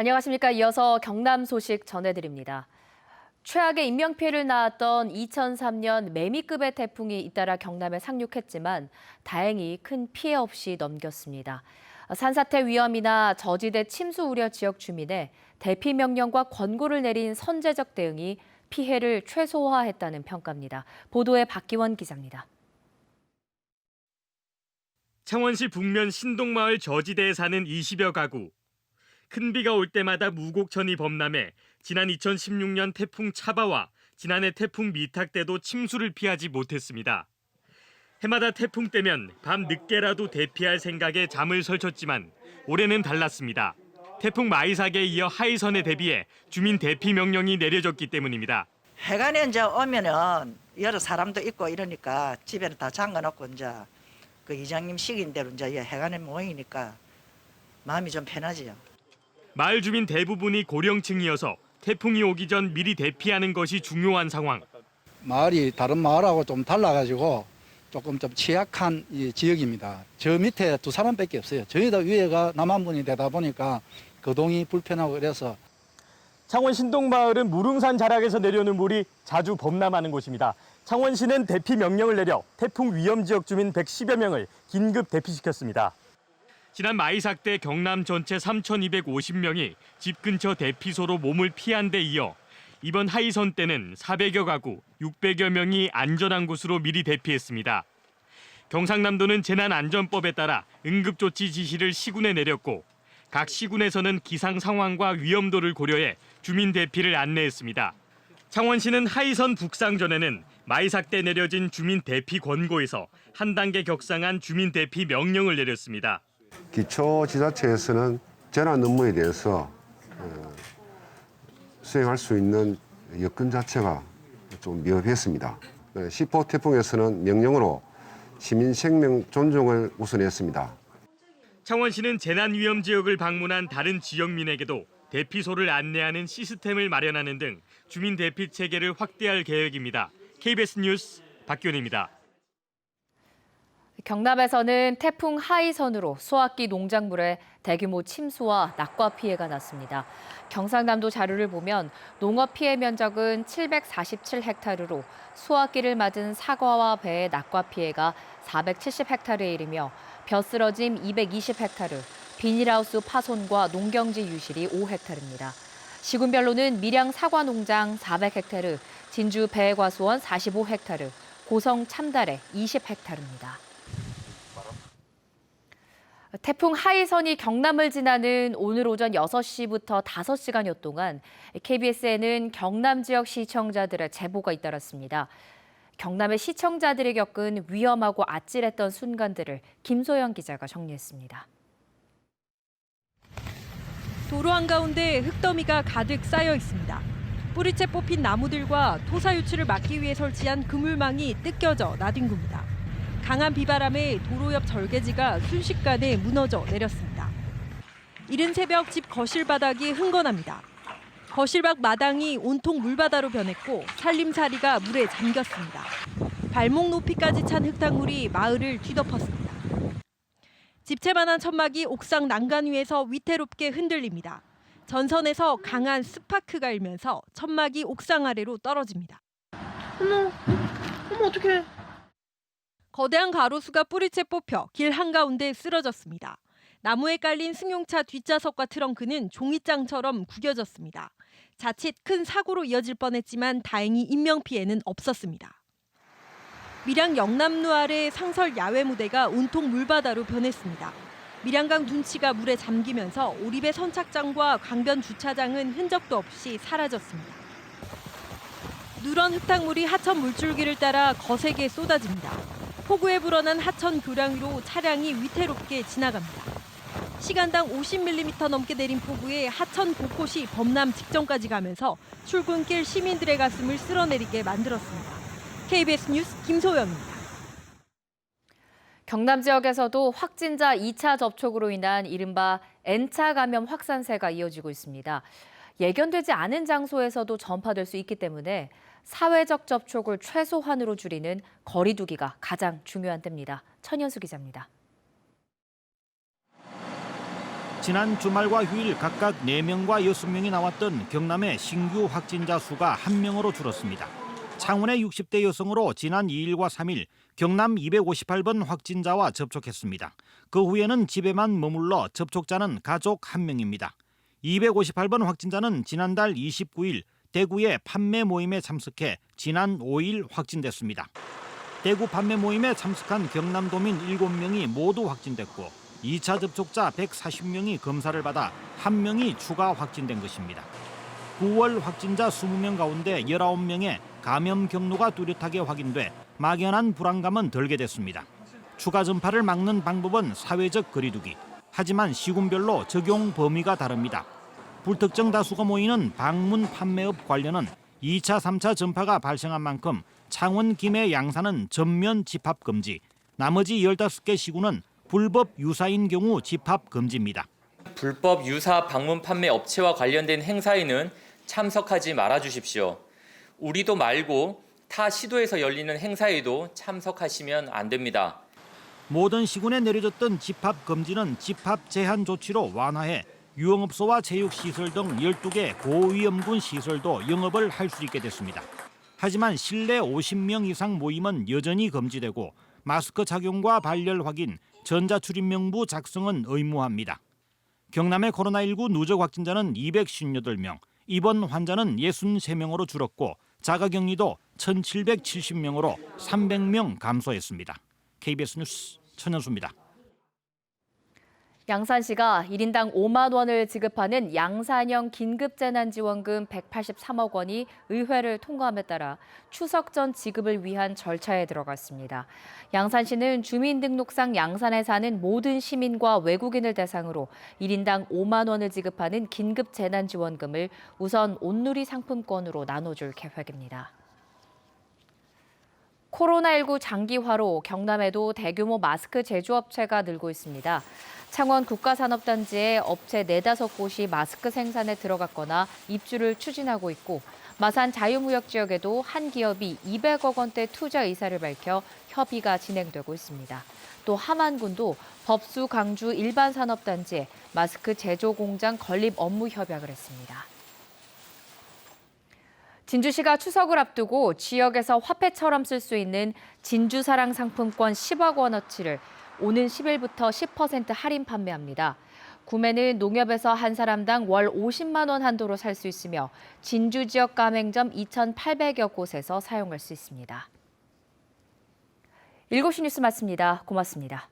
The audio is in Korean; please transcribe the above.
안녕하십니까. 이어서 경남 소식 전해드립니다. 최악의 인명피해를 낳았던 2003년 매미급의 태풍이 잇따라 경남에 상륙했지만 다행히 큰 피해 없이 넘겼습니다. 산사태 위험이나 저지대 침수 우려 지역 주민의 대피 명령과 권고를 내린 선제적 대응이 피해를 최소화했다는 평가입니다. 보도에 박기원 기자입니다. 창원시 북면 신동마을 저지대에 사는 20여 가구. 큰 비가 올 때마다 무곡천이 범람해 지난 2016년 태풍 차바와 지난해 태풍 미탁 때도 침수를 피하지 못했습니다. 해마다 태풍 때면 밤 늦게라도 대피할 생각에 잠을 설쳤지만 올해는 달랐습니다. 태풍 마이삭에 이어 하이선에 대비해 주민 대피 명령이 내려졌기 때문입니다. 해관에 이제 오면은 여러 사람도 있고 이러니까 집에는 다 잠가놓고 이제 그 이장님 시킨 대로 이제 해관에 모이니까 마음이 좀 편하지요. 마을 주민 대부분이 고령층이어서 태풍이 오기 전 미리 대피하는 것이 중요한 상황. 마을이 다른 마을하고 좀 달라가지고 조금 좀 취약한 이 지역입니다. 저 밑에 두 사람밖에 없어요. 저희도 위에가 남한분이 되다 보니까 거동이 불편하고 그래서. 창원 신동마을은 무릉산 자락에서 내려오는 물이 자주 범람하는 곳입니다. 창원시는 대피 명령을 내려 태풍 위험 지역 주민 110여 명을 긴급 대피시켰습니다. 지난 마이삭 때 경남 전체 3,250명이 집 근처 대피소로 몸을 피한 데 이어 이번 하이선 때는 400여 가구, 600여 명이 안전한 곳으로 미리 대피했습니다. 경상남도는 재난안전법에 따라 응급조치 지시를 시군에 내렸고 각 시군에서는 기상 상황과 위험도를 고려해 주민 대피를 안내했습니다. 창원시는 하이선 북상 전에는 마이삭 때 내려진 주민 대피 권고에서 한 단계 격상한 주민 대피 명령을 내렸습니다. 기초지자체에서는 재난 업무에 대해서 수행할 수 있는 여건 자체가 좀 미흡했습니다. 시포 태풍에서는 명령으로 시민 생명 존중을 우선했습니다. 창원시는 재난위험 지역을 방문한 다른 지역민에게도 대피소를 안내하는 시스템을 마련하는 등 주민 대피 체계를 확대할 계획입니다. KBS 뉴스 박기원입니다. 경남에서는 태풍 하이선으로 수확기 농작물에 대규모 침수와 낙과 피해가 났습니다. 경상남도 자료를 보면 농업 피해 면적은 747헥타르로 수확기를 맞은 사과와 배의 낙과 피해가 470헥타르에 이르며 벼 쓰러짐 220헥타르, 비닐하우스 파손과 농경지 유실이 5헥타르입니다. 시군별로는 밀양 사과 농장 400헥타르, 진주 배과수원 45헥타르, 고성 참달에 20헥타르입니다. 태풍 하이선이 경남을 지나는 오늘 오전 6시부터 5시간여 동안 KBS에는 경남 지역 시청자들의 제보가 잇따랐습니다. 경남의 시청자들이 겪은 위험하고 아찔했던 순간들을 김소영 기자가 정리했습니다. 도로 한가운데 흙더미가 가득 쌓여 있습니다. 뿌리채 뽑힌 나무들과 토사 유출을 막기 위해 설치한 그물망이 뜯겨져 나뒹굽니다. 강한 비바람에 도로 옆 절개지가 순식간에 무너져 내렸습니다. 이른 새벽 집 거실 바닥이 흥건합니다. 거실 밖 마당이 온통 물바다로 변했고 살림살이가 물에 잠겼습니다. 발목 높이까지 찬 흙탕물이 마을을 뒤덮었습니다. 집채만한 천막이 옥상 난간 위에서 위태롭게 흔들립니다. 전선에서 강한 스파크가 일면서 천막이 옥상 아래로 떨어집니다. 어머 어떡해. 거대한 가로수가 뿌리채 뽑혀 길 한가운데 쓰러졌습니다. 나무에 깔린 승용차 뒷좌석과 트렁크는 종이장처럼 구겨졌습니다. 자칫 큰 사고로 이어질 뻔했지만 다행히 인명피해는 없었습니다. 밀양 영남루 아래 상설 야외 무대가 온통 물바다로 변했습니다. 밀양강 둔치가 물에 잠기면서 오리배 선착장과 강변 주차장은 흔적도 없이 사라졌습니다. 누런 흙탕물이 하천 물줄기를 따라 거세게 쏟아집니다. 폭우에 불어난 하천 교량 위로 차량이 위태롭게 지나갑니다. 시간당 50mm 넘게 내린 폭우에 하천 곳곳이 범람 직전까지 가면서 출근길 시민들의 가슴을 쓸어내리게 만들었습니다. KBS 뉴스 김소영입니다. 경남 지역에서도 확진자 2차 접촉으로 인한 이른바 N차 감염 확산세가 이어지고 있습니다. 예견되지 않은 장소에서도 전파될 수 있기 때문에 사회적 접촉을 최소한으로 줄이는 거리 두기가 가장 중요한 때입니다. 천연수 기자입니다. 지난 주말과 휴일 각각 4명과 6명이 나왔던 경남의 신규 확진자 수가 1명으로 줄었습니다. 창원의 60대 여성으로 지난 2일과 3일 경남 258번 확진자와 접촉했습니다. 그 후에는 집에만 머물러 접촉자는 가족 1명입니다. 258번 확진자는 지난달 29일 대구의 판매 모임에 참석해 지난 5일 확진됐습니다. 대구 판매 모임에 참석한 경남도민 7명이 모두 확진됐고 2차 접촉자 140명이 검사를 받아 1명이 추가 확진된 것입니다. 9월 확진자 20명 가운데 19명의 감염 경로가 뚜렷하게 확인돼 막연한 불안감은 덜게 됐습니다. 추가 전파를 막는 방법은 사회적 거리두기. 하지만 시군별로 적용 범위가 다릅니다. 불특정 다수가 모이는 방문 판매업 관련은 2차, 3차 전파가 발생한 만큼 창원, 김해, 양산은 전면 집합 금지. 나머지 15개 시군은 불법 유사인 경우 집합 금지입니다. 불법 유사 방문 판매 업체와 관련된 행사에는 참석하지 말아 주십시오. 우리도 말고 타 시도에서 열리는 행사에도 참석하시면 안 됩니다. 모든 시군에 내려졌던 집합 금지는 집합 제한 조치로 완화해 유흥업소와 체육시설 등 12개 고위험군 시설도 영업을 할 수 있게 됐습니다. 하지만 실내 50명 이상 모임은 여전히 금지되고 마스크 착용과 발열 확인, 전자출입명부 작성은 의무화입니다. 경남의 코로나19 누적 확진자는 258명, 입원 환자는 63명으로 줄었고 자가격리도 1,770명으로 300명 감소했습니다. KBS 뉴스 천연수입니다. 양산시가 1인당 5만 원을 지급하는 양산형 긴급재난지원금 183억 원이 의회를 통과함에 따라 추석 전 지급을 위한 절차에 들어갔습니다. 양산시는 주민등록상 양산에 사는 모든 시민과 외국인을 대상으로 1인당 5만 원을 지급하는 긴급재난지원금을 우선 온누리 상품권으로 나눠줄 계획입니다. 코로나19 장기화로 경남에도 대규모 마스크 제조업체가 늘고 있습니다. 창원 국가산업단지에 업체 4-5곳이 마스크 생산에 들어갔거나 입주를 추진하고 있고 마산 자유무역지역에도 한 기업이 200억 원대 투자 의사를 밝혀 협의가 진행되고 있습니다. 또 함안군도 법수 강주 일반산업단지에 마스크 제조 공장 건립 업무 협약을 했습니다. 진주시가 추석을 앞두고 지역에서 화폐처럼 쓸 수 있는 진주사랑 상품권 10억 원어치를 오는 10일부터 10% 할인 판매합니다. 구매는 농협에서 한 사람당 월 50만 원 한도로 살 수 있으며 진주 지역 가맹점 2,800여 곳에서 사용할 수 있습니다. 7시 뉴스 마칩니다. 고맙습니다.